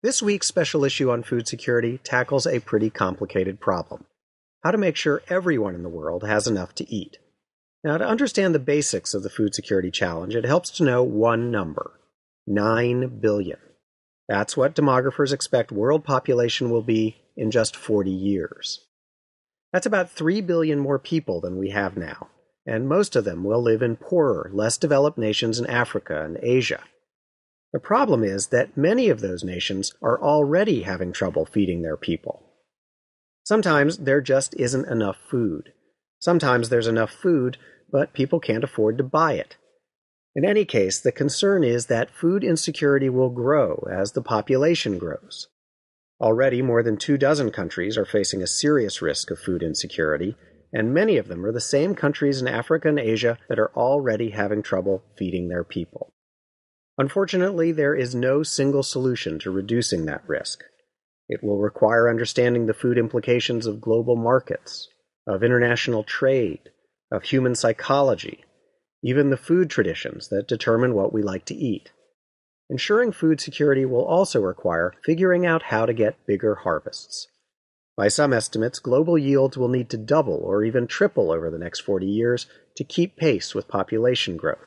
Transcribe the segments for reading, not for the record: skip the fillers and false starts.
This week's special issue on food security tackles a pretty complicated problem: how to make sure everyone in the world has enough to eat. Now, to understand the basics of the food security challenge, it helps to know one number: 9 billion. That's what demographers expect world population will be in just 40 years. That's about 3 billion more people than we have now, and most of them will live in poorer, less developed nations in Africa and Asia. The problem is that many of those nations are already having trouble feeding their people. Sometimes there just isn't enough food. Sometimes there's enough food, but people can't afford to buy it. In any case, the concern is that food insecurity will grow as the population grows. Already, more than 24 countries are facing a serious risk of food insecurity, and many of them are the same countries in Africa and Asia that are already having trouble feeding their people. Unfortunately, there is no single solution to reducing that risk. It will require understanding the food implications of global markets, of international trade, of human psychology, even the food traditions that determine what we like to eat. Ensuring food security will also require figuring out how to get bigger harvests. By some estimates, global yields will need to double or even triple over the next 40 years to keep pace with population growth.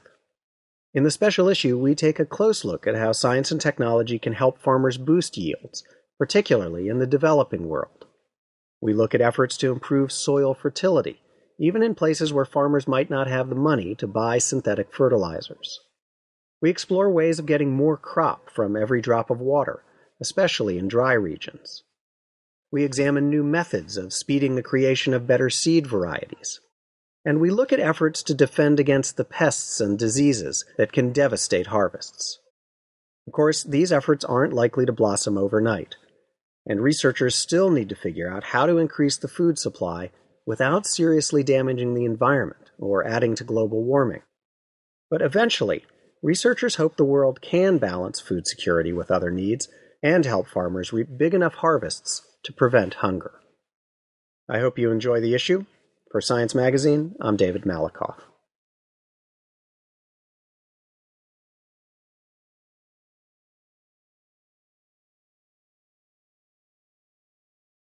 In the special issue, we take a close look at how science and technology can help farmers boost yields, particularly in the developing world. We look at efforts to improve soil fertility, even in places where farmers might not have the money to buy synthetic fertilizers. We explore ways of getting more crop from every drop of water, especially in dry regions. We examine new methods of speeding the creation of better seed varieties. And we look at efforts to defend against the pests and diseases that can devastate harvests. Of course, these efforts aren't likely to blossom overnight, and researchers still need to figure out how to increase the food supply without seriously damaging the environment or adding to global warming. But eventually, researchers hope the world can balance food security with other needs and help farmers reap big enough harvests to prevent hunger. I hope you enjoy the issue. For Science Magazine, I'm David Malakoff.